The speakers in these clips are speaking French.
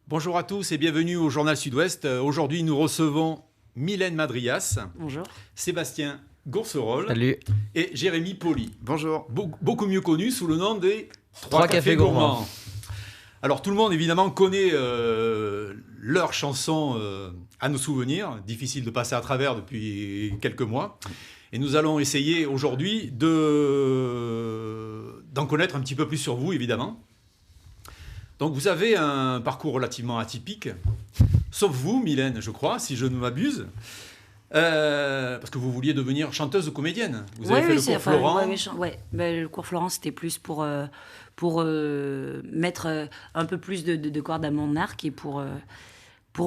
Bonjour à tous et bienvenue au Journal Sud-Ouest. Aujourd'hui, nous recevons Mylène Madrias. Bonjour. Sébastien Gourcerol. Salut. Et Jérémy Poli. Bonjour. Beaucoup mieux connu sous le nom des Trois cafés gourmands. Alors, tout le monde, évidemment, connaît leur chanson à nos souvenirs. Difficile de passer à travers depuis quelques mois. Et nous allons essayer aujourd'hui d'en connaître un petit peu plus sur vous, évidemment. Donc vous avez un parcours relativement atypique, sauf vous, Mylène, je crois, si je ne m'abuse, parce que vous vouliez devenir chanteuse ou comédienne. Vous avez fait le cours Florent. Le cours Florent, c'était plus pour mettre un peu plus de cordes à mon arc et pour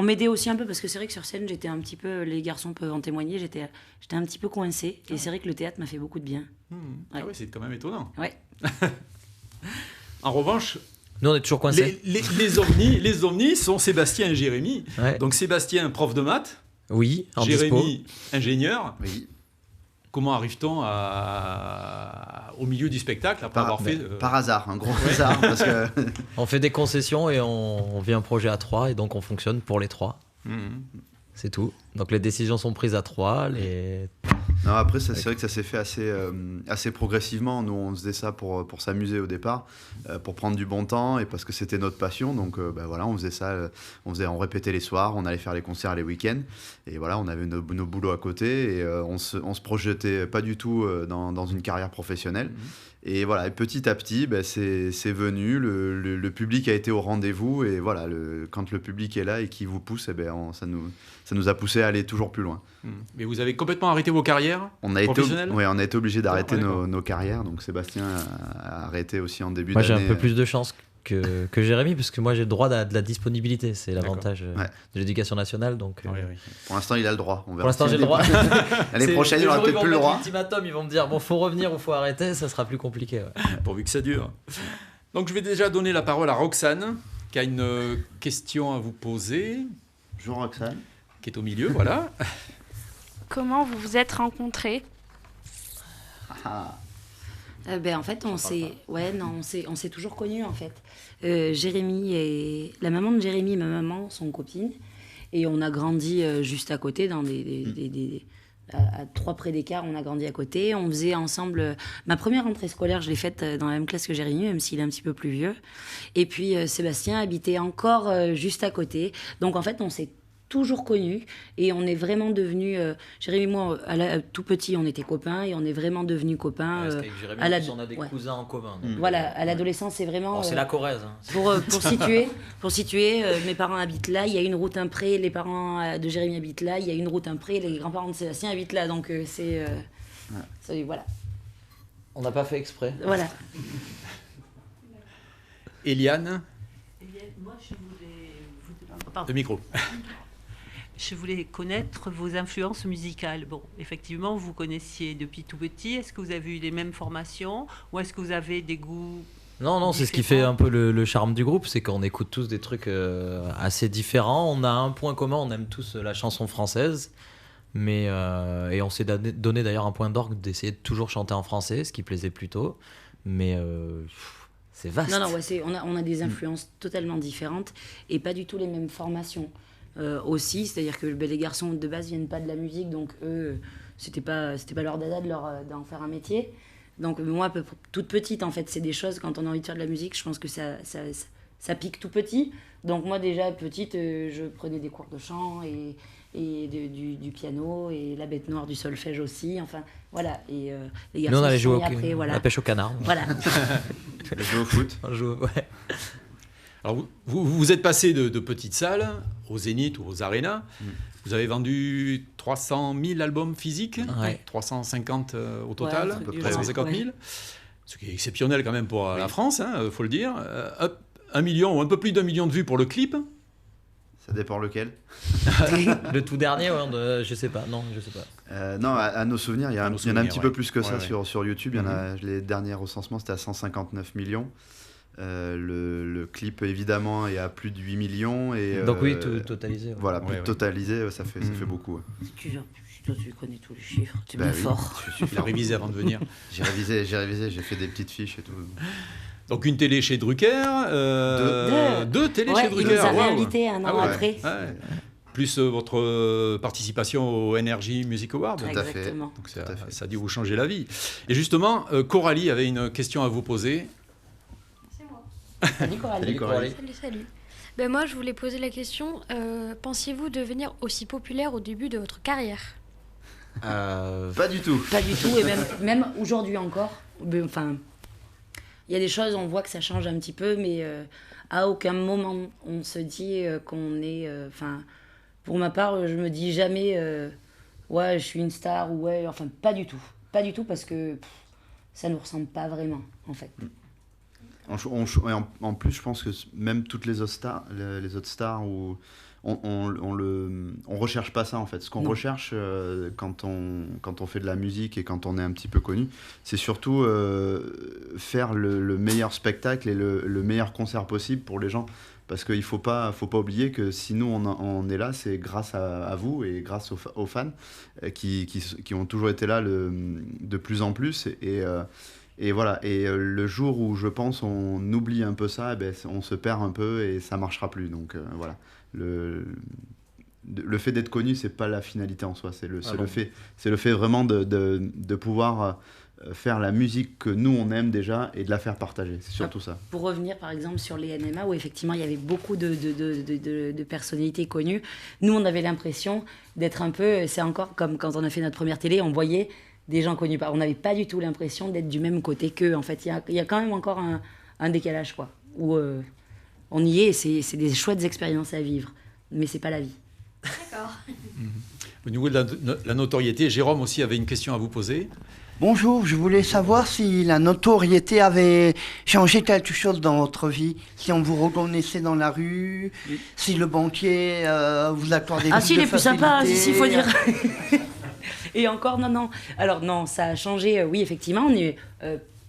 m'aider aussi un peu, parce que c'est vrai que sur scène, j'étais un petit peu, les garçons peuvent en témoigner, j'étais un petit peu coincée. Et c'est vrai que le théâtre m'a fait beaucoup de bien. Ah oui, c'est quand même étonnant. Ouais. En revanche... Nous, on est toujours coincés. Les ovnis sont Sébastien et Jérémy. Ouais. Donc Sébastien, prof de maths. Oui, en Jérémy, dispo. ingénieur. Oui. Comment arrive-t-on au milieu du spectacle après avoir fait... Par hasard, un gros hasard. Parce que... On fait des concessions et on vit un projet à 3 et donc on fonctionne pour les 3. C'est tout. Donc les décisions sont prises à 3. Non, après, c'est vrai que ça s'est fait assez progressivement. Nous, on faisait ça pour s'amuser au départ, pour prendre du bon temps et parce que c'était notre passion. Donc voilà, on faisait ça, on répétait les soirs, on allait faire les concerts les week-ends. Et voilà, on avait nos boulots à côté et on se projetait pas du tout dans une carrière professionnelle. Et voilà, et petit à petit, c'est venu, le public a été au rendez-vous et voilà, quand le public est là et qu'il vous pousse, ça nous a poussé à aller toujours plus loin. Mais vous avez complètement arrêté vos carrières professionnelles ? On a été obligé d'arrêter nos carrières, donc Sébastien a arrêté aussi en début Moi, d'année. j'ai un peu plus de chance que Jérémy, parce que moi, j'ai le droit de la disponibilité. C'est l'avantage de l'éducation nationale. Donc, oui. Pour l'instant, il a le droit. Pour l'instant, j'ai le droit. L'année prochaine, il aura peut-être plus le droit. Ultimatum, ils vont me dire, bon, faut revenir ou faut arrêter, ça sera plus compliqué. Ouais. Pourvu que ça dure. Donc, je vais déjà donner la parole à Roxane, qui a une question à vous poser. Bonjour Roxane. Qui est au milieu, voilà. Comment vous vous êtes rencontrés ? En fait, on s'est toujours connus, en fait. Jérémy et la maman de Jérémy et ma maman sont copines. Et on a grandi juste à côté, dans à 3 près d'écart, on a grandi à côté. On faisait ensemble... ma première rentrée scolaire, je l'ai faite dans la même classe que Jérémy, même s'il est un petit peu plus vieux. Et puis, Sébastien habitait encore juste à côté. Donc, en fait, on s'est toujours connus et on est vraiment devenus... Jérémy et moi, tout petit, on était copains et on est vraiment devenus copains. Parce qu'avec Jérémy, on a des cousins en commun. Donc voilà, à l'adolescence, c'est vraiment... Bon, c'est la Corrèze. Hein. Pour situer, mes parents habitent là, il y a une route un près, les parents de Jérémy habitent là, il y a une route un près, les grands-parents de Sébastien habitent là, donc voilà. On n'a pas fait exprès. Voilà. Eliane, moi, je voulais... le micro. Je voulais connaître vos influences musicales. Bon, effectivement, vous connaissiez depuis tout petit. Est-ce que vous avez eu les mêmes formations ou est-ce que vous avez des goûts Non, c'est ce qui fait un peu le charme du groupe, c'est qu'on écoute tous des trucs assez différents. On a un point commun, on aime tous la chanson française. Et on s'est donné d'ailleurs un point d'orgue d'essayer de toujours chanter en français, ce qui plaisait plutôt. Mais c'est vaste. On a des influences totalement différentes et pas du tout les mêmes formations. Aussi, c'est-à-dire que les garçons de base viennent pas de la musique, donc eux, c'était pas leur dada d'en faire un métier. Donc moi, toute petite, en fait, c'est des choses, quand on a envie de faire de la musique, je pense que ça pique tout petit. Donc moi, déjà, petite, je prenais des cours de chant et du piano et la bête noire du solfège aussi, enfin, voilà. Et les garçons, nous, on allait jouer après, la pêche au canard. Voilà. Jouer au foot. Ouais. Alors, vous êtes passé de petites salles au Zénith ou aux Arénas. Vous avez vendu 300 000 albums physiques, 350 au total, à peu près, 350 000. Ce qui est exceptionnel quand même pour la France, faut le dire. 1 million ou un peu plus d'1 million de vues pour le clip. Ça dépend lequel. Le tout dernier, je sais pas. Non, je sais pas. Non, à nos souvenirs, il y en a un petit peu plus que ça sur YouTube. Il y en a, les derniers recensements, c'était à 159 millions. Le clip, évidemment, est à plus de 8 millions. Et, donc oui, totalisé. Voilà, totalisé, ça fait beaucoup. Ouais. Toi, tu connais tous les chiffres, tu es bien fort. Il a révisé avant de venir. J'ai révisé, j'ai fait des petites fiches et tout. Donc une télé chez Drucker, deux télés Ouais, chez il Drucker. nous avait Waouh. invités un an Ah ouais. après. Ouais. Plus votre participation au Energy Music Award. à fait. Exactement. Donc Tout à fait. ça a dû vous changer la vie. Et justement, Coralie avait une question à vous poser. C'est moi. Salut Coralie. Salut, Coralie. Salut. Ben moi, je voulais poser la question, pensiez-vous devenir aussi populaire au début de votre carrière? Pas du tout. Pas du tout, et même aujourd'hui encore. Enfin, il y a des choses, on voit que ça change un petit peu, mais à aucun moment on se dit qu'on est. Enfin, pour ma part, je me dis jamais, ouais, je suis une star, ou ouais, enfin, pas du tout. Pas du tout, parce que ça nous ressemble pas vraiment, en fait. En plus, je pense que même toutes les autres stars, on recherche pas ça en fait. Ce qu'on Non. recherche quand on fait de la musique et quand on est un petit peu connu, c'est surtout faire le meilleur spectacle et le meilleur concert possible pour les gens. Parce qu'il faut pas oublier que si nous on est là, c'est grâce à vous et grâce aux fans qui ont toujours été là de plus en plus. Et voilà, et le jour où je pense on oublie un peu ça, eh ben, on se perd un peu et ça marchera plus. Donc voilà, le fait d'être connu, c'est pas la finalité en soi, c'est le fait vraiment de pouvoir faire la musique que nous on aime déjà et de la faire partager. C'est surtout ça. Pour revenir par exemple sur les NMA, où effectivement il y avait beaucoup de personnalités connues, nous on avait l'impression d'être un peu, c'est encore comme quand on a fait notre première télé, on voyait des gens connus. On n'avait pas du tout l'impression d'être du même côté qu'eux. En fait, il y a quand même encore un décalage, quoi. Où on y est, c'est des chouettes expériences à vivre, mais c'est pas la vie. D'accord. Au niveau de la notoriété, Jérôme aussi avait une question à vous poser. Bonjour, je voulais savoir si la notoriété avait changé quelque chose dans votre vie, si on vous reconnaissait dans la rue, si le banquier vous accordait Ah plus si, de il est plus sympa, facilité. si, il faut dire. Et encore, non. Alors non, ça a changé, oui, effectivement, on est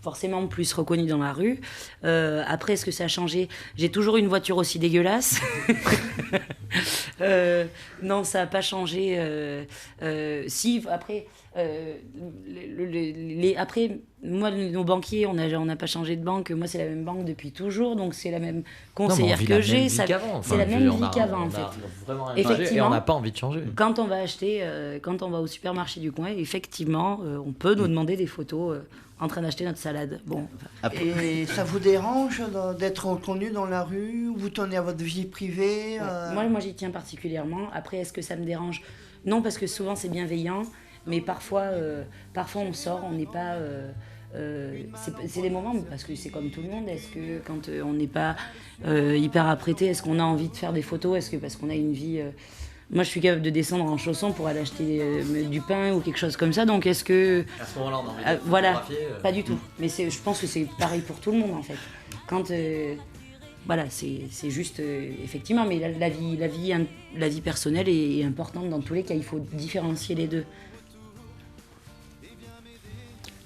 forcément plus reconnu dans la rue. Après, est-ce que ça a changé? J'ai toujours une voiture aussi dégueulasse. Non, ça n'a pas changé. Si, après... après, moi, nos banquiers, on n'a pas changé de banque. Moi, c'est la même banque depuis toujours, donc c'est la même conseillère que j'ai. C'est la même vie qu'avant, en fait. Et on n'a pas envie de changer. Quand on va acheter, quand on va au supermarché du coin, effectivement, on peut nous demander des photos en train d'acheter notre salade. Bon. Et ça vous dérange d'être reconnu dans la rue? Vous tenez à votre vie privée? Moi, j'y tiens particulièrement. Après, est-ce que ça me dérange? Non, parce que souvent, c'est bienveillant. Mais parfois on sort, on n'est pas... c'est des moments, parce que c'est comme tout le monde. Est-ce que quand on n'est pas hyper apprêté, est-ce qu'on a envie de faire des photos? Est-ce que parce qu'on a une vie... Moi, je suis capable de descendre en chaussons pour aller acheter du pain ou quelque chose comme ça. Donc, est-ce que... À ce moment-là, on a envie de voilà, photographier, pas du tout. Mais je pense que c'est pareil pour tout le monde, en fait. Quand... voilà, c'est juste... effectivement, mais la vie personnelle est importante dans tous les cas. Il faut différencier les deux.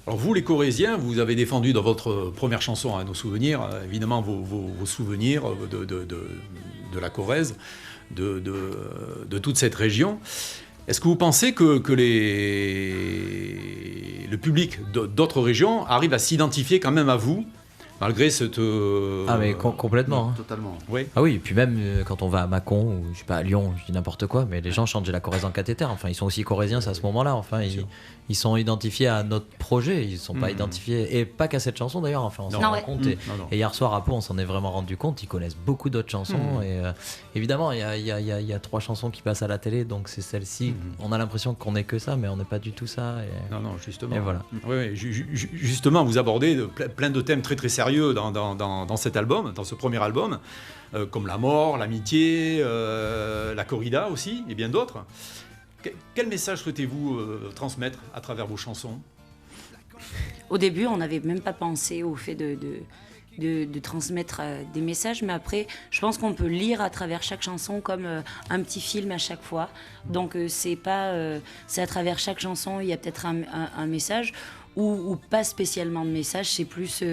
Alors vous, les Corésiens, vous avez défendu dans votre première chanson, Nos souvenirs, évidemment vos souvenirs de la Corrèze, de toute cette région. Est-ce que vous pensez que le public d'autres régions arrive à s'identifier quand même à vous, malgré cette... Ah mais complètement. Totalement. Oui. Ah oui, et puis même quand on va à Mâcon ou je sais pas à Lyon, je dis n'importe quoi, mais les gens chantent J'ai la Corrèze en cathéter. Enfin, ils sont aussi corésiens à ce moment-là. Enfin, ils sont identifiés à notre projet. Ils sont pas identifiés et pas qu'à cette chanson d'ailleurs. Enfin, on s'en rend compte. Et hier soir à Pau, on s'en est vraiment rendu compte. Ils connaissent beaucoup d'autres chansons. Et évidemment, il y a 3 chansons qui passent à la télé, donc c'est celle-ci. On a l'impression qu'on n'est que ça, mais on n'est pas du tout ça. Et... Non, justement. Et voilà. Oui, justement, vous abordez plein de thèmes très très sérieux dans cet album, dans ce premier album, comme la mort, l'amitié, la corrida aussi, et bien d'autres. Quel message souhaitez-vous transmettre à travers vos chansons? Au début, on n'avait même pas pensé au fait de transmettre des messages, mais après, je pense qu'on peut lire à travers chaque chanson comme un petit film à chaque fois. Donc, c'est à travers chaque chanson, il y a peut-être un message, ou pas spécialement de message, c'est plus...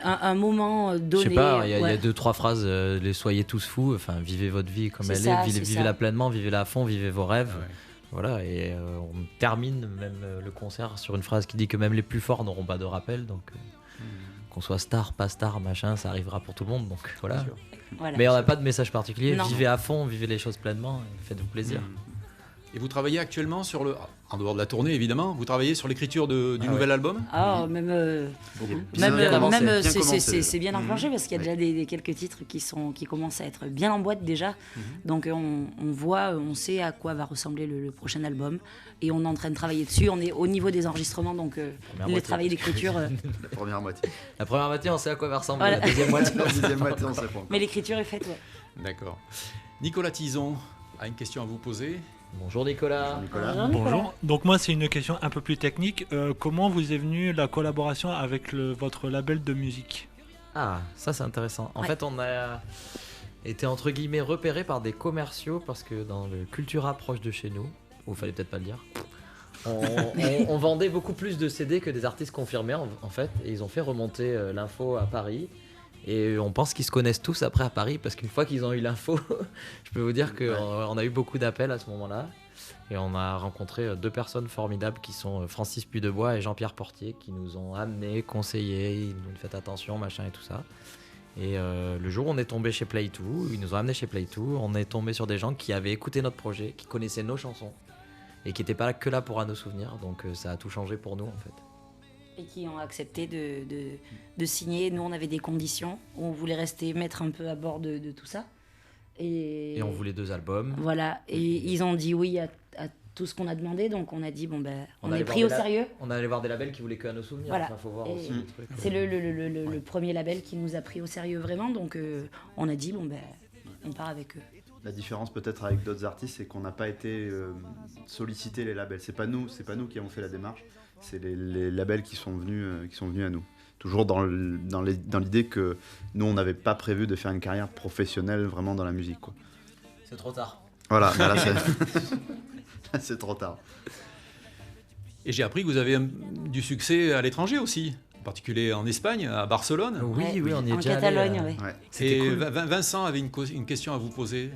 un moment donné. Je sais pas, il y a 2-3 phrases, les soyez tous fous, enfin, vivez votre vie comme elle est, vivez-la pleinement, vivez-la à fond, vivez vos rêves. Voilà, et on termine même le concert sur une phrase qui dit que même les plus forts n'auront pas de rappel, donc qu'on soit star, pas star, machin, ça arrivera pour tout le monde, donc voilà. Voilà. Mais on n'a pas de message particulier, Non. vivez à fond, vivez les choses pleinement, et faites-vous plaisir. Et vous travaillez actuellement sur en dehors de la tournée évidemment, vous travaillez sur l'écriture du nouvel album? Même Bien commencé, bien c'est commencé. c'est bien enclenché parce qu'il y a déjà quelques titres qui commencent à être bien en boîte déjà. Donc on voit, on sait à quoi va ressembler le prochain album et on est en train de travailler dessus. On est au niveau des enregistrements, donc les travaux d'écriture. La première moitié. La première moitié, on sait à quoi va ressembler, Voilà. la deuxième moitié, La deuxième moitié, on sait pas. Mais l'écriture est faite, ouais. D'accord. Nicolas Tison a une question à vous poser. Bonjour Nicolas. Bonjour. Donc moi c'est une question un peu plus technique. Comment vous est venue la collaboration avec votre label de musique? Ah, ça c'est intéressant. En Ouais. fait, on a été entre guillemets repérés par des commerciaux parce que dans le Cultura proche de chez nous, ou fallait peut-être pas le dire, on vendait beaucoup plus de CD que des artistes confirmés en fait, et ils ont fait remonter l'info à Paris. Et on pense qu'ils se connaissent tous après à Paris parce qu'une fois qu'ils ont eu l'info, je peux vous dire qu'on a eu beaucoup d'appels à ce moment-là. Et on a rencontré deux personnes formidables qui sont Francis Puydebois et Jean-Pierre Portier qui nous ont amenés, conseillés, ils nous ont fait attention, machin et tout ça. Et le jour où on est tombé chez Play2, ils nous ont amenés chez Play2, on est tombé sur des gens qui avaient écouté notre projet, qui connaissaient nos chansons et qui n'étaient pas que là pour nos souvenirs. Donc ça a tout changé pour nous en fait. Et qui ont accepté de signer. Nous, on avait des conditions. On voulait rester mettre un peu à bord de tout ça. Et on voulait 2 albums. Voilà. Et ils ont dit oui à tout ce qu'on a demandé. Donc, on a dit, bon, ben, on est allait pris au voir sérieux. On allait voir des labels qui voulaient que à nos souvenirs. Voilà. Enfin, faut voir Et aussi le truc. c'est le premier label qui nous a pris au sérieux vraiment. Donc, on a dit, bon, ben, on part avec eux. La différence peut-être avec d'autres artistes, c'est qu'on n'a pas été solliciter les labels. C'est pas nous qui avons fait la démarche. C'est les labels qui sont venus à nous. Toujours dans l'idée que nous, on n'avait pas prévu de faire une carrière professionnelle vraiment dans la musique, quoi. C'est trop tard. Voilà, mais là, c'est trop tard. Et j'ai appris que vous avez du succès à l'étranger aussi, en particulier en Espagne, à Barcelone. Oui, Ouais, oui, on y est en déjà Catalogne, allé. ouais. Ouais. Et C'était cool. Vincent avait une question à vous poser.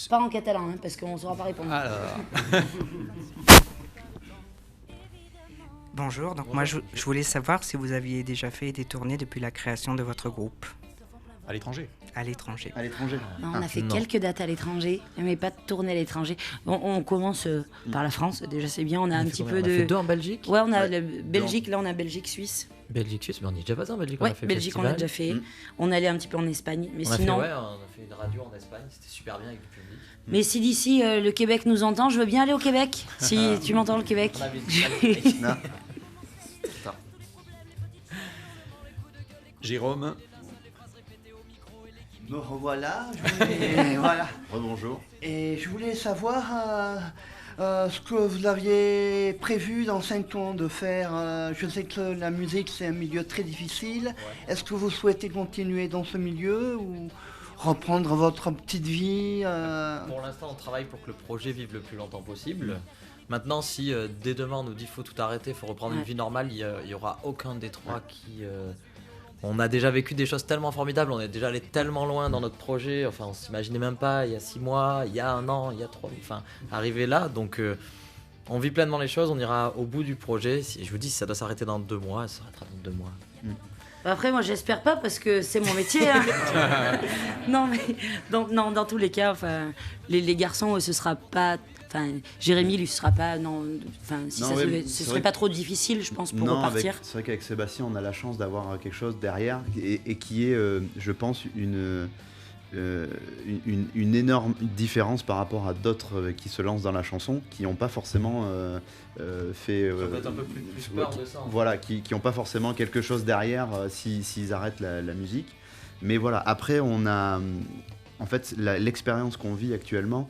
Pas en catalan, hein, parce qu'on ne saura pas répondre. Ah là là. Bonjour, donc moi je voulais savoir si vous aviez déjà fait des tournées depuis la création de votre groupe À l'étranger. à l'étranger. À l'étranger. Non, on a fait non. quelques dates à l'étranger, mais pas de tournée à l'étranger. On commence par la France, déjà c'est bien, on a un petit peu On a fait de... 2 en Belgique. Ouais, on a Ouais. Belgique, là on a Belgique-Suisse. Belgique, Suisse, mais on y est déjà passé en Belgique. on Ouais, a fait Belgique on a festival. déjà fait. Mm. On est allé un petit peu en Espagne, mais On a sinon... fait, on a fait une radio en Espagne, c'était super bien avec du public. Mais si d'ici le Québec nous entend, je veux bien aller au Québec. Si tu m'entends le Québec. On avait Non. Jérôme, Me revoilà. Voilà. Rebonjour. Et je voulais savoir ce que vous aviez prévu dans 5 ans de faire. Je sais que la musique, c'est un milieu très difficile. Est-ce que vous souhaitez continuer dans ce milieu ou reprendre votre petite vie Pour l'instant, on travaille pour que le projet vive le plus longtemps possible. Maintenant, si dès demain on nous dit faut tout arrêter, faut reprendre une vie normale, il y aura aucun des trois qui. On a déjà vécu des choses tellement formidables, on est déjà allé tellement loin dans notre projet. Enfin, on s'imaginait même pas il y a 6 mois, il y a 1 an, il y a 3. Enfin, arriver là, donc on vit pleinement les choses, on ira au bout du projet. Si, je vous dis, si ça doit s'arrêter dans 2 mois, ça s'arrêtera dans 2 mois. Après, moi, j'espère pas parce que c'est mon métier. Hein. Non, mais dans tous les cas, enfin, les garçons, ce sera pas. Enfin, Jérémy, lui, ce sera pas. Non, enfin, si Non, ça ouais, ce c'est serait vrai pas que- trop difficile, je pense, pour Non, repartir. c'est vrai qu'avec Sébastien, on a la chance d'avoir quelque chose derrière et qui est, je pense, une énorme différence par rapport à d'autres qui se lancent dans la chanson, qui n'ont pas forcément fait... Ça peut être un peu plus peur de ça, en fait. Voilà, qui n'ont pas forcément quelque chose derrière s'ils arrêtent la musique. Mais voilà, après, on a... En fait, l'expérience qu'on vit actuellement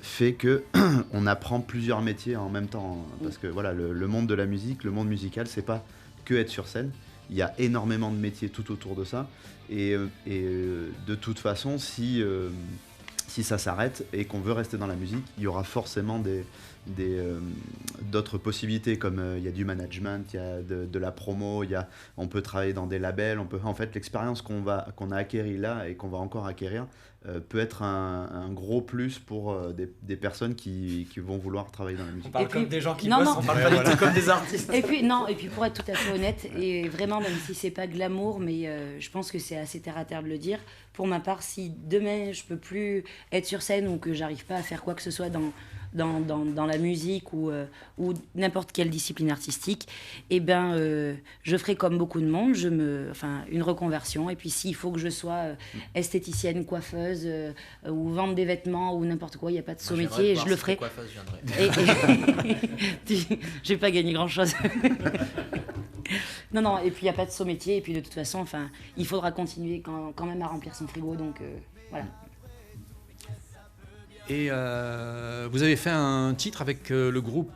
fait que on apprend plusieurs métiers en même temps. Parce que voilà, le monde de la musique, le monde musical, c'est pas que être sur scène. Il y a énormément de métiers tout autour de ça. Et de toute façon, si ça s'arrête et qu'on veut rester dans la musique, il y aura forcément d'autres possibilités, comme il y a du management, il y a de la promo, on peut travailler dans des labels, en fait l'expérience qu'on a acquérie là et qu'on va encore acquérir peut être un gros plus pour des personnes qui vont vouloir travailler dans la musique. On parle Et comme puis- des gens qui non, bossent, non. on parle pas du tout comme des artistes. Et puis pour être tout à fait honnête, et vraiment même si c'est pas glamour, mais je pense que c'est assez terre à terre de le dire. Pour ma part, si demain je peux plus être sur scène ou que j'arrive pas à faire quoi que ce soit dans la musique ou n'importe quelle discipline artistique, eh ben je ferai comme beaucoup de monde, une reconversion. Et puis s'il faut que je sois esthéticienne, coiffeuse ou vendre des vêtements ou n'importe quoi, il n'y a pas de saut métier et je le ferai. J'ai pas gagné grand chose. Non, et puis il n'y a pas de saut métier, et puis de toute façon, il faudra continuer quand même à remplir son frigo, donc voilà. Et vous avez fait un titre avec le groupe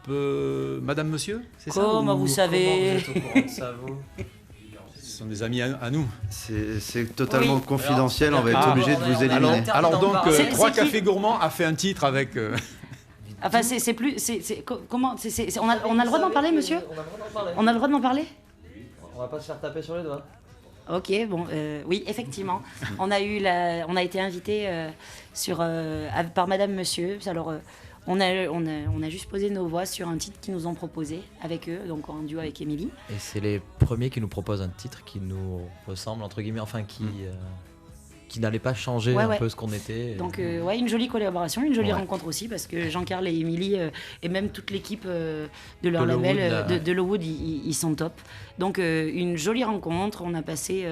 Madame Monsieur, c'est ça? Comment vous savez? Comment vous êtes au courant de ça, vous? Ce sont des amis à nous. C'est totalement Oui. confidentiel, Alors, on va être obligé de vous éliminer. Alors donc, C'est Trois qui Cafés Gourmands a fait un titre avec... Enfin, comment on a le droit d'en parler, monsieur? On a le droit d'en parler? On va pas se faire taper sur les doigts. Ok, bon, oui, effectivement. On a été invité par Madame Monsieur. Alors, on a juste posé nos voix sur un titre qu'ils nous ont proposé avec eux, donc en duo avec Émilie. Et c'est les premiers qui nous proposent un titre qui nous ressemble, entre guillemets, enfin qui n'allait pas changer Ouais, un ouais. peu ce qu'on était. Donc, une jolie collaboration, une jolie Ouais. rencontre aussi, parce que Jean-Carl et Émilie, et même toute l'équipe de leur De label, Lowood, là. de Lowood, ils sont top. Donc, une jolie rencontre, on a passé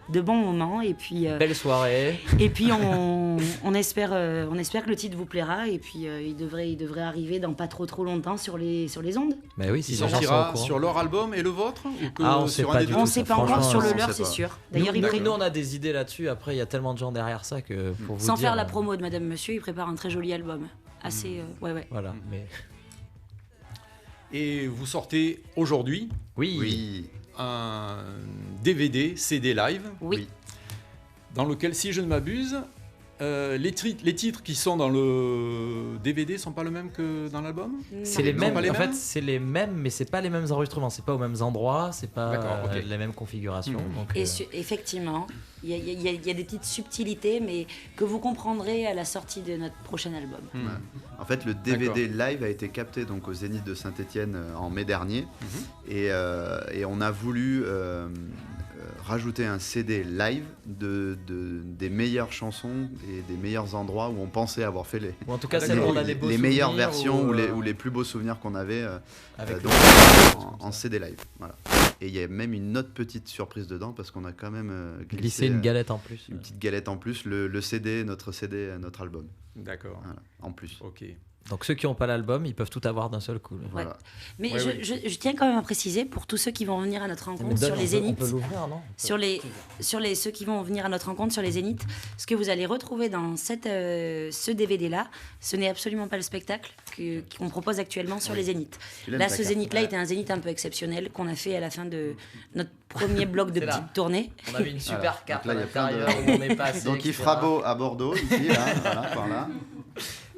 de bons moments, et puis... Belle soirée. Et puis on espère que le titre vous plaira, et puis il devrait arriver dans pas trop longtemps sur les ondes. Mais oui, Il si les gens sont au sortira courant. sur leur album et le vôtre ou que Ah, on sait sur pas un des du deux tout. On sait pas franchement, encore sur le on leur, sait c'est pas. sûr. Nous, D'ailleurs, nous, on a des idées là-dessus. Après, il y a tellement de gens derrière ça que pour vous sans dire, faire la promo de Madame Monsieur, il prépare un très joli album. Assez, ouais. Voilà. Mais Et vous sortez aujourd'hui Oui. un DVD, CD live, Oui. dans lequel, si je ne m'abuse, les titres qui sont dans le DVD sont pas le même que dans l'album? c'est les Non, mêmes. pas les En mêmes fait, c'est les mêmes, mais c'est pas les mêmes enregistrements. C'est pas aux mêmes endroits. C'est pas D'accord, ok. les mêmes configurations. Donc, Et effectivement, il y a des petites subtilités, mais que vous comprendrez à la sortie de notre prochain album. En fait, le DVD live a été capté donc au Zénith de Saint-Étienne en mai dernier, et on a voulu rajouter un CD live des meilleures chansons et des meilleurs endroits où on pensait avoir fait ou en tout cas, celle où on a des beaux les meilleures souvenirs, versions ou, ou les plus beaux souvenirs qu'on avait avec donc, en CD live. Voilà. Et il y a même une autre petite surprise dedans parce qu'on a quand même glisser une galette en plus. une petite galette en plus, le CD, notre album. D'accord. Voilà, en plus. Ok. Donc ceux qui n'ont pas l'album, ils peuvent tout avoir d'un seul coup. Voilà. Mais Ouais, oui. je tiens quand même à préciser, pour tous ces qui vont venir à notre rencontre Mais sur donne, les on Zéniths, peut l'ouvrir, non ceux qui vont venir à notre rencontre sur les Zéniths, ce que vous allez retrouver dans ce DVD-là, ce n'est absolument pas le spectacle qu'on propose actuellement sur les Zéniths. l'aimes, Là, ta ce carte. Zénith-là était un Zénith un peu exceptionnel qu'on a fait à la fin de notre premier bloc de C'est là. petite tournée. On avait une super Voilà. carte Donc là, à il y a plein de- l'intérieur où on est passé. Donc il etc. fera beau à Bordeaux, ici, là, voilà, par là.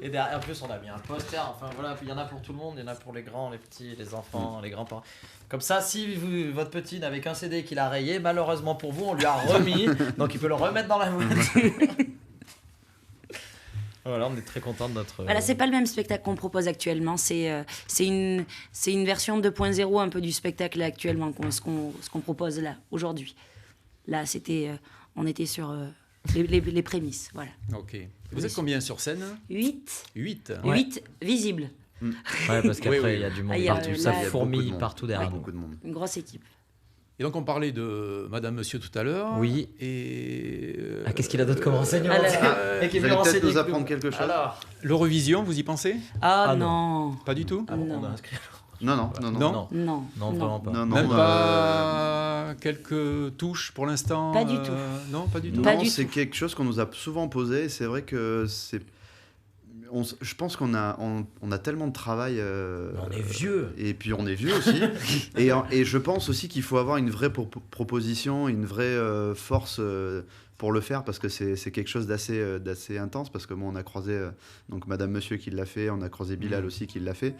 Et derrière, en plus, on a mis un poster. Enfin voilà, il y en a pour tout le monde. Il y en a pour les grands, les petits, les enfants, les grands-parents. Comme ça, si votre petit n'avait qu'un CD qu'il a rayé, malheureusement pour vous, on lui a remis. Donc il peut le remettre dans la voiture. Voilà, on est très content de notre. Voilà, c'est pas le même spectacle qu'on propose actuellement. C'est une version 2.0 un peu du spectacle actuellement, ce qu'on propose là, aujourd'hui. Là, on était sur les prémices, voilà. Ok. Vous êtes combien sur scène? 8 8. Ouais. 8 visibles. Ouais, parce qu'après, Oui, il y a du monde Ah, il y a, partout. là, Ça il y a beaucoup fourmille de monde. partout Il y a derrière nous. beaucoup de monde. Une grosse équipe. Et donc on parlait de Madame Monsieur tout à l'heure. Oui. Et Ah, qu'est-ce qu'il a d'autre comme renseignement alors, Et qui est Vous venu allez peut-être renseigner nous que apprendre nous. quelque chose. Alors l'Eurovision, vous y pensez? Ah, Ah, non. Pas du tout. Ah bon, Non. on a inscrit. Non. Non. Non. Non, vraiment pas. Non, Même non, pas quelques touches pour l'instant. Pas du tout. Non, pas du tout. Pas non, du c'est tout. quelque chose qu'on nous a souvent posé. Et c'est vrai que je pense qu'on a tellement de travail. On est vieux. Et puis on est vieux aussi. et je pense aussi qu'il faut avoir une vraie proposition, une vraie force pour le faire, parce que c'est quelque chose d'assez intense. Parce que moi, on a croisé donc Madame Monsieur qui l'a fait, on a croisé Bilal aussi qui l'a fait.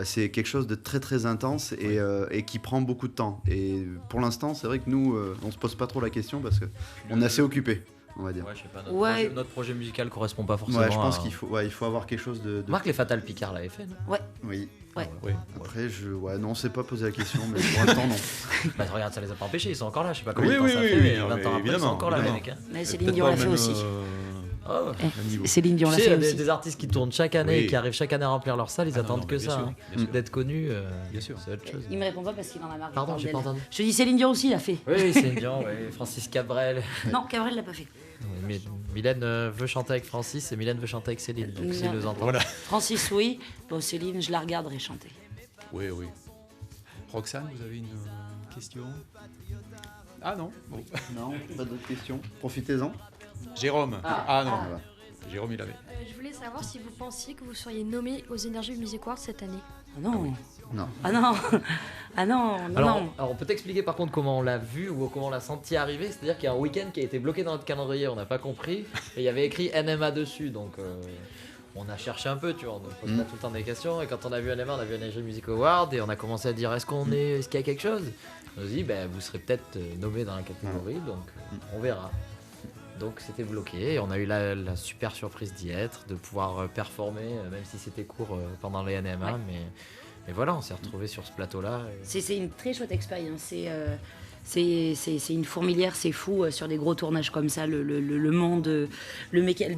C'est quelque chose de très très intense et qui prend beaucoup de temps. Et pour l'instant, c'est vrai que nous, on se pose pas trop la question parce que on est assez occupés. on va dire. Ouais, je sais pas, notre projet musical correspond pas forcément. Ouais, je pense qu'il faut avoir quelque chose de... Marc, les Fatal Picard l'avaient fait, non? Ouais. Oui. Ouais. Après, non, on s'est pas posé la question, mais pour l'instant, non. Bah, regarde, ça les a pas empêchés, ils sont encore là. Je sais pas comment Oui, de temps ça oui, fait, oui, mais 20 ans après, ils sont évidemment, encore là, les évidemment. mecs. Hein. Mais Céline Dion l'a fait aussi. Céline Dion l'a Tu sais, fait il y a aussi. des artistes qui tournent chaque année Oui. et qui arrivent chaque année à remplir leur salle, ils Ah non, attendent non, que mais bien ça. sûr, hein. bien sûr. D'être connus, Bien sûr. c'est autre chose. Il me répond pas parce qu'il en a marre. Pardon, il j'ai parle pas d'elle. entendu. Je te dis Céline Dion aussi l'a fait. Oui, Céline Dion, ouais, Francis Cabrel. Non, Cabrel l'a pas fait. Mais Mylène veut chanter avec Francis et Mylène veut chanter avec Céline. Donc s'ils les entendent. Voilà. Francis, oui. Bon, Céline, je la regarderai chanter. Oui, oui. Roxane, vous avez une question? Ah non, bon. Non, pas d'autres questions. Profitez-en. Jérôme. Ah non, Voilà. Jérôme, il avait. Je voulais savoir si vous pensiez que vous seriez nommé aux Energy Music Awards cette année. Ah non. Non. Ah non. Ah non, non, Alors, non. on peut t'expliquer par contre comment on l'a vu ou comment on l'a senti arriver. C'est-à-dire qu'il y a un week-end qui a été bloqué dans notre calendrier, on n'a pas compris. Et il y avait écrit NMA dessus, donc on a cherché un peu, tu vois. On pose pas tout le temps des questions. Et quand on a vu NMA, on a vu Energy Music Award et on a commencé à dire est-ce qu'il y a quelque chose? On nous dit vous serez peut-être nommé dans la catégorie, donc on verra. Donc c'était bloqué et on a eu la super surprise d'y être, de pouvoir performer, même si c'était court pendant les NMA. Ouais. Mais voilà, on s'est retrouvés sur ce plateau-là. Et... C'est une très chouette expérience. C'est une fourmilière, c'est fou sur des gros tournages comme ça. Le monde,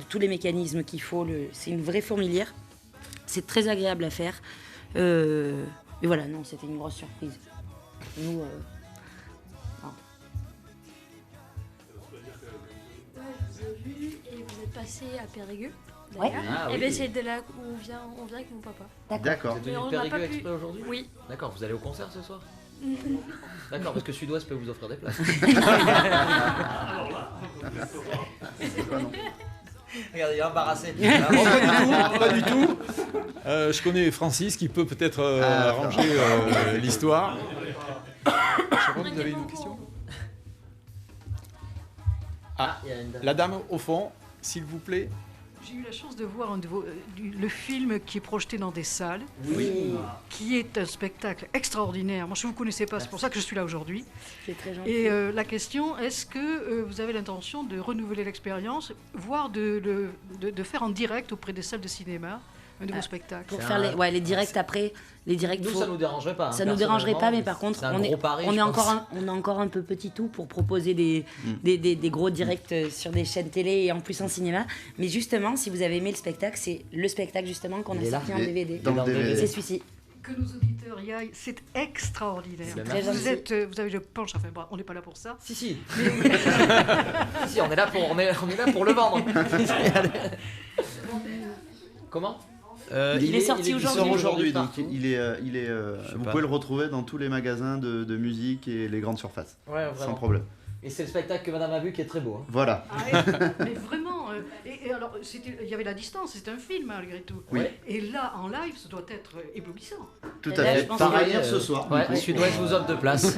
tous les mécanismes qu'il faut, c'est une vraie fourmilière. C'est très agréable à faire. Mais voilà, non, c'était une grosse surprise. Nous, non. Je vous ai vu et vous êtes passé à Périgueux. Ouais. D'ailleurs. Ah, Et oui. bien c'est de là où on vient avec mon papa. D'accord. Vous êtes Mais venu on de n'a Périgueux pas pu- exprès aujourd'hui? Oui. D'accord, vous allez au concert ce soir? D'accord, parce que Sud-Ouest peut vous offrir des places. Regardez, il est embarrassé. Pas du tout. Je connais Francis qui peut peut-être arranger l'histoire. Jérôme, vous avez une question? Ah, il y a une dame. la dame au fond, s'il vous plaît. J'ai eu la chance de voir le film qui est projeté dans des salles, qui est un spectacle extraordinaire. Moi, je ne vous connaissais pas, c'est pour ça que je suis là aujourd'hui. C'est très gentil. Et la question, est-ce que vous avez l'intention de renouveler l'expérience, voire de faire en direct auprès des salles de cinéma un nouveau spectacle? Pour faire les directs après, les directs. Nous, ça nous dérangerait pas. Ça nous dérangerait pas, mais par contre, on est encore un peu petit tout pour proposer des gros directs sur des chaînes télé et en plus en cinéma. Mais justement, si vous avez aimé le spectacle, c'est le spectacle justement qu'on a sorti en DVD. Dans le DVD. C'est celui-ci. Que nos auditeurs y aillent, c'est extraordinaire. C'est très gentil. Vous avez le penche, enfin, bon, on n'est pas là pour ça. Si, si. Si, on est là pour le vendre. Comment? Il est sorti Il sort aujourd'hui, donc vous pas. pouvez le retrouver dans tous les magasins de musique et les grandes surfaces. Ouais, vraiment. Sans problème. Et c'est le spectacle que madame a vu qui est très beau. Hein. Voilà. Ah ouais, mais vraiment, et alors, il y avait la distance, c'était un film malgré tout. Oui. Et là, en live, ça doit être éblouissant. Tout Et à là, fait. je pense Pareil que- ce soir. Ouais, du coup. Sud-Ouest vous offre de place.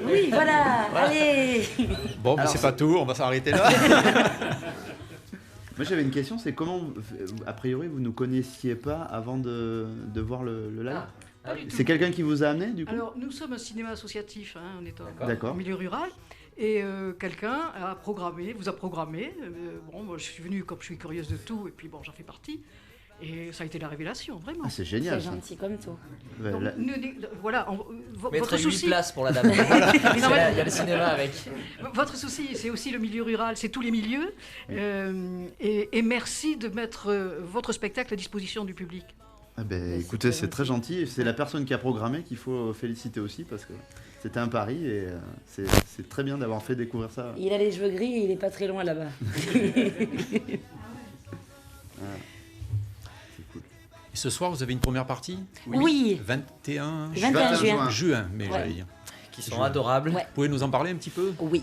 Oui, voilà. Allez. Bon, mais Alors, c'est pas tout, on va s'arrêter là. Moi j'avais une question, c'est comment, a priori, vous ne nous connaissiez pas avant de voir le live? Pas du tout. C'est quelqu'un qui vous a amené du coup? Alors, nous sommes un cinéma associatif, hein, on est D'accord. en milieu rural, et quelqu'un vous a programmé. Bon, moi, je suis venue comme je suis curieuse de tout, et puis bon, j'en fais partie. Et ça a été la révélation, vraiment. Ah, c'est C'est génial ça. gentil comme tout. Ouais, Donc, là- voilà, Mettrait votre 8 souci, places pour la dame. Voilà. Mais non, mais- Il y a le cinéma avec. votre souci, c'est aussi le milieu rural, c'est tous les milieux. Et merci de mettre votre spectacle à disposition du public. Ah ben, c'est écoutez, très c'est très gentil. Et c'est la personne qui a programmé qu'il faut féliciter aussi parce que c'était un pari et c'est très bien d'avoir fait découvrir ça. Il a les cheveux gris et il est pas très loin là-bas. Et ce soir, vous avez une première partie? Oui. 21 21 juin. juin, mais Ouais. j'allais dire. Qui sont adorables. Ouais. Vous pouvez nous en parler un petit peu? Oui.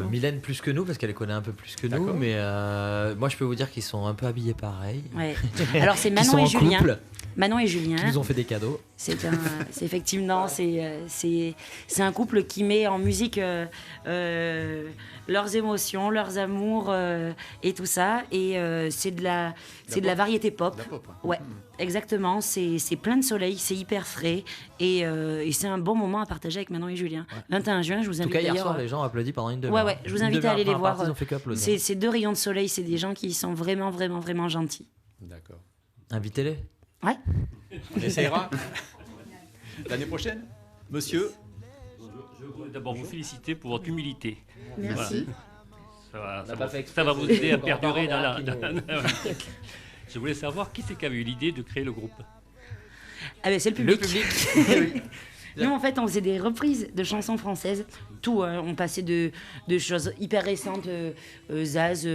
Mylène plus que nous parce qu'elle les connaît un peu plus que nous, D'accord. mais moi je peux vous dire qu'ils sont un peu habillés pareil. Ouais. Alors c'est Qui sont Manon et en Julien. couple, Manon et qui Julien. nous ont fait des cadeaux. C'est effectivement c'est un couple qui met en musique leurs émotions, leurs amours et tout ça. Et c'est de la variété pop. La pop, Ouais, exactement. C'est plein de soleil, c'est hyper frais et c'est un bon moment à partager avec Manon et Julien. juin. 21 juin, je vous En tout invite cas, hier d'ailleurs. soir, les gens ont applaudi pendant une demi-heure. Ouais, je vous invite à aller les voir. Ils ont fait qu'applaudir. C'est 2 rayons de soleil, c'est des gens qui sont vraiment, vraiment, vraiment gentils. D'accord. Invitez-les. Ouais. Et ça ira l'année prochaine, monsieur. Je voudrais d'abord vous féliciter pour votre humilité. Merci. Voilà. On n'a pas fait Ça va vous aider à exprès, perdurer on dans va la. Je voulais savoir qui c'est qui avait eu l'idée de créer le groupe. Ah ben c'est le public. public. Nous, en fait, on faisait des reprises de chansons françaises. Tout, hein. On passait de choses hyper récentes, Zaz,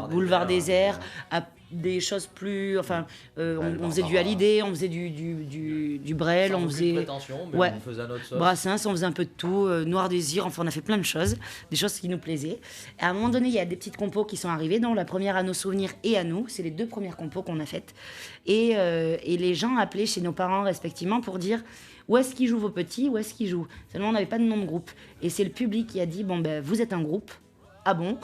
Boulevard Désert, à des choses plus... Enfin, on faisait du Hallyday, on faisait du Brel, on faisait... prétention, mais ouais, on faisait à notre sauce. Brassens, on faisait un peu de tout, Noir Désir, enfin, on a fait plein de choses, des choses qui nous plaisaient. Et à un moment donné, il y a des petites compos qui sont arrivées, dont la première à nos souvenirs et à nous. C'est les 2 premières compos qu'on a faites. Et les gens appelaient chez nos parents respectivement pour dire... Où est-ce qu'ils jouent vos petits? Où est-ce qu'ils jouent? Seulement, on n'avait pas de nom de groupe. Et c'est le public qui a dit, bon, ben, vous êtes un groupe. Ah bon?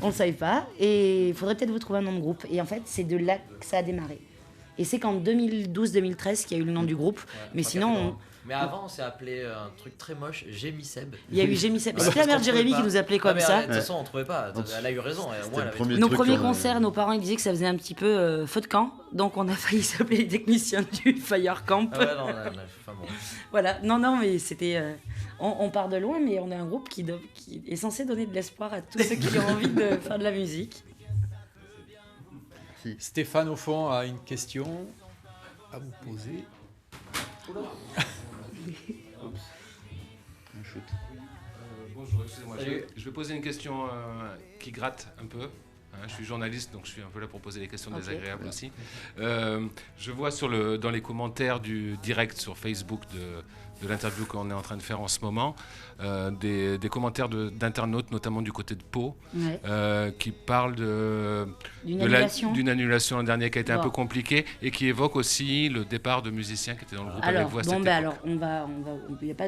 On ne savait pas. Et il faudrait peut-être vous trouver un nom de groupe. Et en fait, c'est de là que ça a démarré. Et c'est qu'en 2012-2013 qu'il y a eu le nom du groupe. Mais sinon... Mais avant, on s'est appelé un truc très moche, Gémi Seb. Il y a eu Gémi Seb. C'était la mère de Jérémy qui nous appelait comme ça. De toute façon, on ne trouvait pas. Elle a eu raison. Nos premiers concerts, nos parents ils disaient que ça faisait un petit peu feu de camp. Donc on a failli s'appeler les techniciens du Fire Camp. Ah ouais, non, enfin bon. Voilà, non, mais c'était... on part de loin, mais on est un groupe qui est censé donner de l'espoir à tous ceux qui ont envie de faire de la musique. Stéphane, au fond, a une question à vous poser. Bonjour, excusez-moi. Je vais poser une question qui gratte un peu. Je suis journaliste, donc je suis un peu là pour poser des questions désagréables aussi. Je vois dans les commentaires du direct sur Facebook de l'interview qu'on est en train de faire en ce moment, des commentaires d'internautes, notamment du côté de Pau, qui parlent d'une annulation l'an dernier qui a été un peu compliquée et qui évoque aussi le départ de musiciens qui étaient dans le groupe avec vous à cette époque. Alors,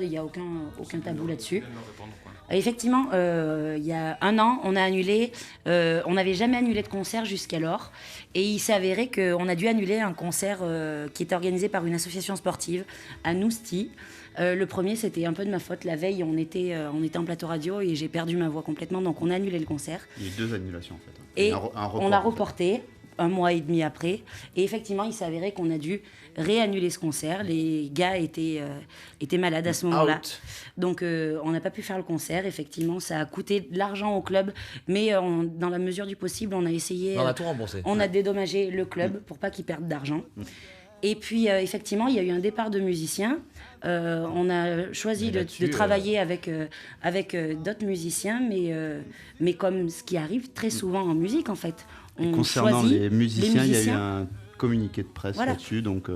il n'y a aucun tabou là-dessus. Effectivement, il y a 1 an, on a annulé. On n'avait jamais annulé de concert jusqu'alors. Et il s'est avéré qu'on a dû annuler un concert qui était organisé par une association sportive à Nousty. Le premier, c'était un peu de ma faute. La veille, on était en plateau radio et j'ai perdu ma voix complètement. Donc, on a annulé le concert. Il y a eu 2 annulations, en fait. Et on l'a reporté 1 mois et demi après. Et effectivement, il s'est avéré qu'on a dû réannuler ce concert. Les gars étaient malades à ce moment-là. Donc, on n'a pas pu faire le concert. Effectivement, ça a coûté de l'argent au club. Mais dans la mesure du possible, on a essayé... On a tout remboursé. On a dédommagé le club pour pas qu'il perde d'argent. Et puis, effectivement, il y a eu un départ de musiciens. On a choisi de travailler avec d'autres musiciens, mais comme ce qui arrive très souvent en musique, en fait. Concernant les musiciens, il y a eu un communiqué de presse là-dessus, donc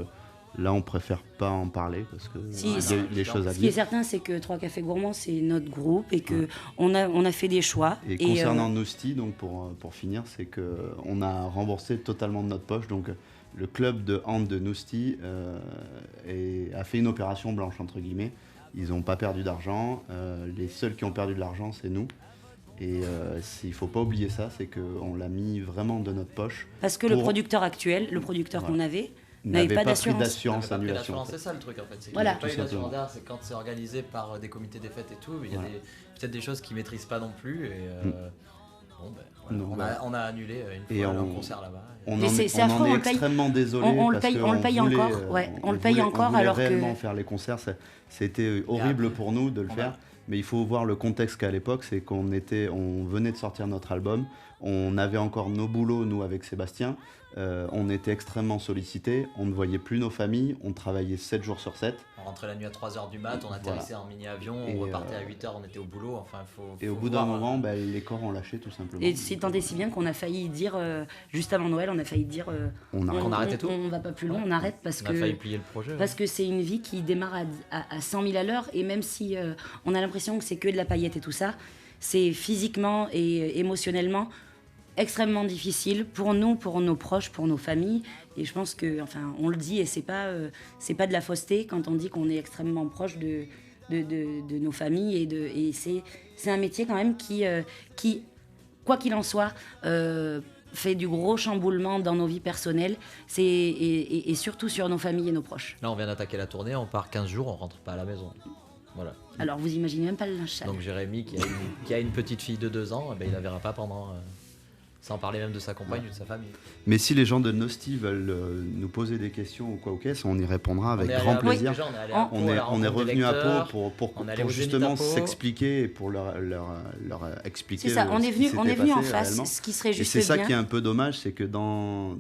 là, on préfère pas en parler parce que y a des choses à dire. Ce qui est certain, c'est que 3 Cafés Gourmands, c'est notre groupe et qu'on a fait des choix. Et concernant Nousty, donc pour finir, c'est qu'on a remboursé totalement de notre poche, donc le club de hand de Nousty a fait une opération blanche, entre guillemets. Ils n'ont pas perdu d'argent. Les seuls qui ont perdu de l'argent, c'est nous. Et il ne faut pas oublier ça, c'est qu'on l'a mis vraiment de notre poche. Parce que le producteur actuel, qu'on avait, n'avait pas d'assurance annulation. C'est ça le truc en fait. C'est voilà. pas eu d'assurance derrière, c'est quand c'est organisé par des comités des fêtes et tout, il y a peut-être des choses qu'ils ne maîtrisent pas non plus. Et, on a annulé une fois un concert là-bas. On en est extrêmement désolé. On le paye encore. On le paye encore alors que... réellement faire les concerts, c'était horrible pour nous de le faire. Mais il faut voir le contexte qu'à l'époque, c'est qu'on venait de sortir notre album, on avait encore nos boulots, nous, avec Sébastien, on était extrêmement sollicités, on ne voyait plus nos familles, on travaillait 7 jours sur 7. On rentrait la nuit à 3h du mat, on atterrissait en mini-avion, on repartait à 8h, on était au boulot, enfin Et au bout d'un moment, les corps ont lâché tout simplement. Et c'est tant et si bien qu'on a failli dire, juste avant Noël, on a failli dire... on arrêtait tout. On va pas plus loin, on arrête parce que... On a failli plier le projet. Parce que c'est une vie qui démarre à 100 000 à l'heure, et même si on a l'impression que c'est que de la paillette et tout ça, c'est physiquement et émotionnellement extrêmement difficile pour nous, pour nos proches, pour nos familles. Et je pense que, enfin, on le dit et c'est pas de la fausseté quand on dit qu'on est extrêmement proche de nos familles et c'est un métier quand même qui quoi qu'il en soit, fait du gros chamboulement dans nos vies personnelles et surtout sur nos familles et nos proches. Là, on vient d'attaquer la tournée, on part 15 jours, on rentre pas à la maison. Voilà. Alors vous imaginez même pas le linge sale. Donc Jérémy, qui a une petite fille de 2 ans, eh ben, il la verra pas pendant... sans parler même de sa compagne ou de sa famille. Mais si les gens de Nosti veulent nous poser des questions ou quoi ou qu'est-ce, on y répondra avec grand plaisir. On est revenu à Pau pour justement s'expliquer et pour leur expliquer. C'est ça, on est venu en face, réellement. ce qui serait juste bien. Et c'est ça bien. qui est un peu dommage, c'est que dans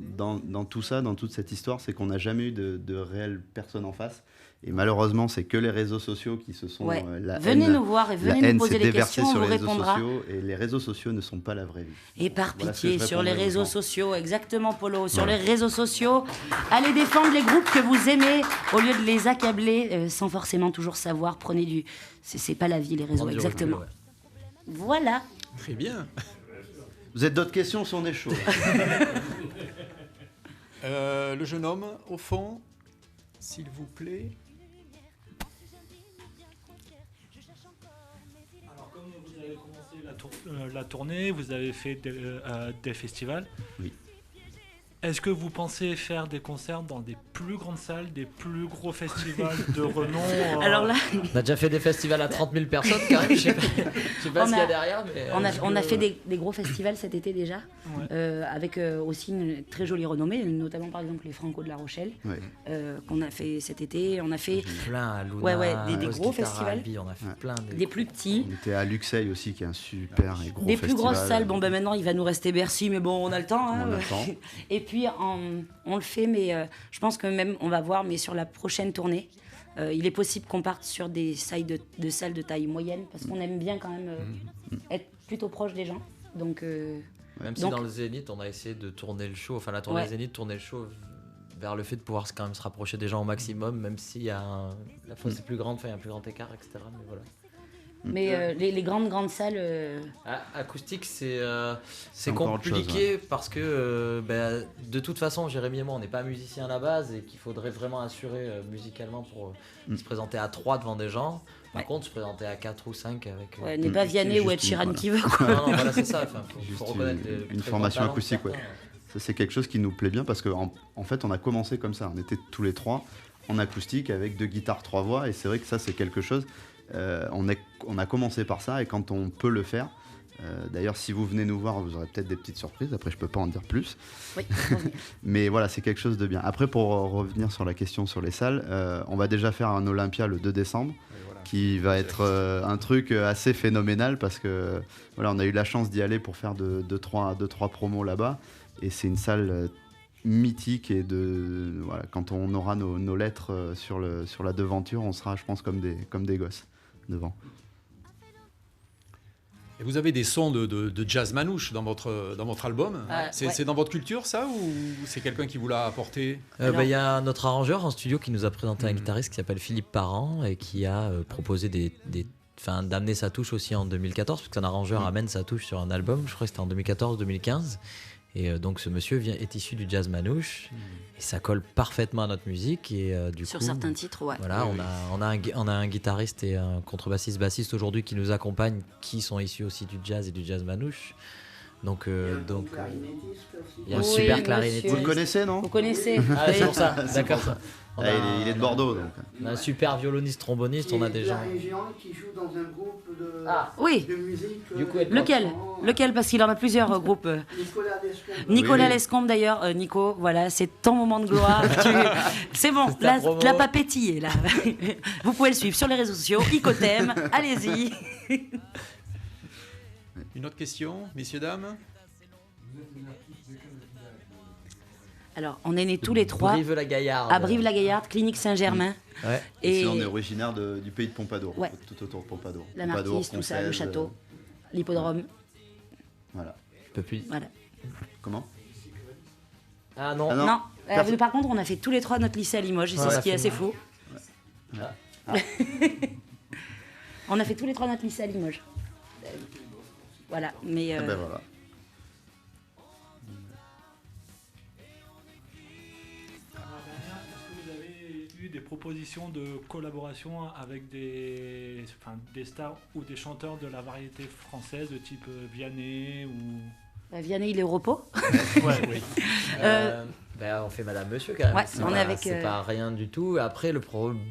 tout ça, dans toute cette histoire, c'est qu'on n'a jamais eu de réelle personne en face. Et malheureusement, c'est que les réseaux sociaux qui se sont... venez nous voir et venez nous poser des questions, on sur vous les réseaux répondra. sociaux, et les réseaux sociaux ne sont pas la vraie vie. Et par pitié, sur les réseaux sociaux, exactement Polo, sur Voilà. les réseaux sociaux, allez défendre les groupes que vous aimez, au lieu de les accabler sans forcément toujours savoir, prenez du... C'est pas la vie, les réseaux, exactement. Voilà. Très bien. Vous avez d'autres questions, on est chaud. Le jeune homme, au fond, s'il vous plaît. Alors, comme vous avez commencé la tournée, vous avez fait des festivals. Oui. Est-ce que vous pensez faire des concerts dans des plus grandes salles, des plus gros festivals de renom Alors là... On a déjà fait des festivals à 30 000 personnes quand même, je sais pas ce qu'il y a derrière. Mais on a fait des gros festivals cet été déjà, avec aussi une très jolie renommée, notamment par exemple les Franco de La Rochelle, qu'on a fait cet été. On a fait plein à Luna, des gros festivals, on a fait plein des plus petits. On était à Luxeuil aussi, qui est un super et gros des festival. plus grosses salles. Bon, ben maintenant il va nous rester Bercy, mais bon, on a le temps. On a le temps. Et puis on le fait, mais je pense que même on va voir, mais sur la prochaine tournée, il est possible qu'on parte sur des salles de taille moyenne, parce qu'on aime bien quand même être plutôt proche des gens. Donc, même si dans le Zénith, on a essayé de tourner le show, enfin la tournée Zénith, tourner le show vers le fait de pouvoir quand même se rapprocher des gens au maximum, même s'il y a la fosse est plus grande, il y a un plus grand écart, etc. Mais voilà. Mais les grandes salles... Acoustique, c'est compliqué parce que de toute façon, Jérémy et moi, on n'est pas musiciens à la base et qu'il faudrait vraiment assurer musicalement pour se présenter à 3 devant des gens. Par contre, se présenter à 4 ou 5 avec... n'est pas Vianney ou Ed Sheeran qui veut. Quoi. Non, voilà, c'est ça. Faut reconnaître une formation acoustique, Ça, c'est quelque chose qui nous plaît bien parce qu'en fait, on a commencé comme ça. On était tous les 3 en acoustique avec 2 guitares, 3 voix. Et c'est vrai que ça, c'est quelque chose... on a commencé par ça, et quand on peut le faire, d'ailleurs si vous venez nous voir, vous aurez peut-être des petites surprises, après je peux pas en dire plus. Oui, mais voilà, c'est quelque chose de bien. Après, pour revenir sur la question sur les salles, on va déjà faire un Olympia le 2 décembre, qui va être un truc assez phénoménal, parce que voilà, on a eu la chance d'y aller pour faire 2-3 promos là-bas, et c'est une salle mythique, et voilà, quand on aura nos lettres sur la devanture, on sera, je pense, comme des gosses devant. Et vous avez des sons de jazz manouche dans votre album. C'est dans votre culture, ça, ou c'est quelqu'un qui vous l'a apporté? Y a notre arrangeur en studio qui nous a présenté un guitariste qui s'appelle Philippe Parent et qui a proposé d'amener sa touche aussi en 2014, parce qu'un arrangeur amène sa touche sur un album, je crois que c'était en 2014-2015. Et donc ce monsieur est issu du jazz manouche, et ça colle parfaitement à notre musique. Et sur certains titres, voilà, on a un guitariste et un bassiste aujourd'hui qui nous accompagnent, qui sont issus aussi du jazz et du jazz manouche. Donc il y a un super clarinettiste. Vous le connaissez, non? Vous connaissez? Ah, c'est pour ça, d'accord. Il est de Bordeaux, donc. On a un super violoniste, tromboniste, on a des gens. Qui joue dans un groupe de musique. Lequel? Parce qu'il en a plusieurs groupes. Nicolas Lescombe, d'ailleurs. Nico, voilà, c'est ton moment de gloire. C'est bon, là, tu l'as pas pétillé, là. Vous pouvez le suivre sur les réseaux sociaux. Icothem, allez-y. Une autre question, messieurs, dames? Alors, on est nés tous les 3 Brive-la-Gaillarde. à Brive-la-Gaillarde, clinique Saint-Germain. Ouais. Et on est originaire du pays de Pompadour, tout autour de Pompadour. La Marquise, tout ça, le château, l'hippodrome. Voilà. Voilà. Comment? Ah non. Non. Par contre, on a fait tous les 3 notre lycée à Limoges, et c'est ce qui est assez fou. On a fait tous les 3 notre lycée à Limoges. Voilà, mais... voilà. Des propositions de collaboration avec des stars ou des chanteurs de la variété française de type Vianney ou... Vianney, il est au repos. Oui. On fait Madame Monsieur quand même. On est avec... C'est pas rien du tout. Après, le problème...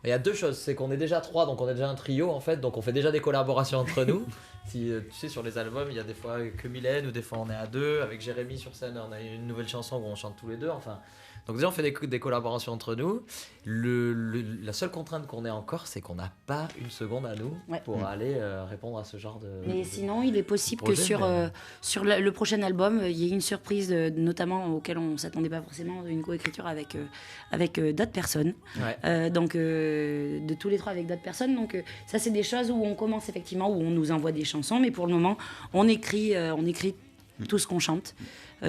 Il y a deux choses, c'est qu'on est déjà 3, donc on est déjà un trio en fait, donc on fait déjà des collaborations entre nous. Si tu sais, sur les albums, il y a des fois que Mylène, ou des fois on est à 2, avec Jérémy sur scène, on a une nouvelle chanson où on chante tous les deux, enfin. Donc déjà on fait des collaborations entre nous. La seule contrainte qu'on ait encore, c'est qu'on n'a pas une seconde à nous pour aller répondre à ce genre de... Mais sinon, il est possible projet, que sur le prochain album, il y ait une surprise, notamment auquel on ne s'attendait pas forcément, une coécriture avec d'autres personnes. Donc de tous les 3 avec d'autres personnes. Donc ça, c'est des choses où on commence effectivement, où on nous envoie des chansons, mais pour le moment, on écrit tout ce qu'on chante.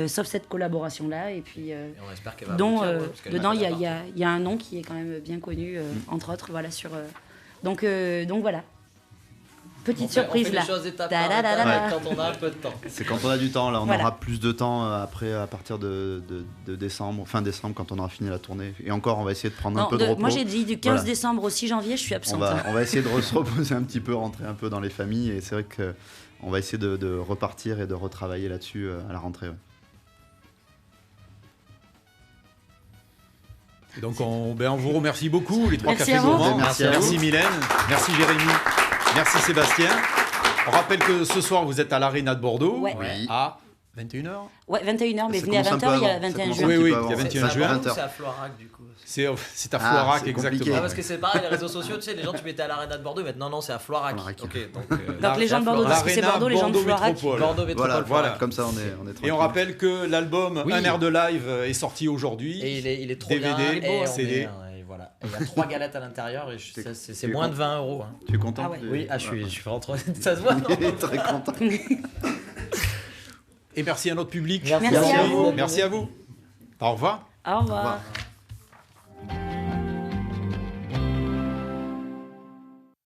Sauf cette collaboration-là. Et puis, on espère qu'elle va dont, aboutir, parce qu'elle dedans, il va y a un nom qui est quand même bien connu, entre autres. Voilà, donc voilà. Petite surprise on fait là. les choses étape par étape, quand on a un peu de temps. C'est quand on a du temps, là on Voilà. aura plus de temps après, à partir de décembre, fin décembre, quand on aura fini la tournée. Et encore, on va essayer de prendre un peu de repos. Moi j'ai dit du 15 décembre au 6 janvier, je suis absente. On va essayer de se reposer un petit peu, rentrer un peu dans les familles. Et c'est vrai qu'on va essayer de repartir et de retravailler là-dessus à la rentrée. Ouais. Et donc on vous remercie beaucoup, les 3 Merci cafés à vous. gourmands. Merci Mylène, merci Jérémy, merci Sébastien. On rappelle que ce soir vous êtes à l'Arena de Bordeaux à 21h. Ouais, 21h, mais Ça venez à commence un 20h, peu il y a avant, 21 ça juin. Oui, petit oui, peu il y a avant. 21 C'est juin. C'est à Floirac du coup. C'est à Floirac, c'est compliqué. exactement. Parce que c'est pareil, les réseaux sociaux, tu sais, les gens tu mettais à l'Arena de Bordeaux, maintenant non, c'est à Floirac. Ok, donc les gens de Bordeaux, parce que c'est Bordeaux, les gens de Floirac. Bordeaux Métropole. Voilà, comme ça on est tranquille. Et on rappelle que l'album Un air de live est sorti aujourd'hui. Et il est trop DVD, bien. Et CD. et voilà. Et il y a 3 galettes à l'intérieur et c'est moins de 20 €. Hein. Tu es content? Oui, je suis vraiment trop. Ça se voit, non? Il est très content. Et merci à notre public. Merci à vous. Merci à vous. Au revoir. Au revoir.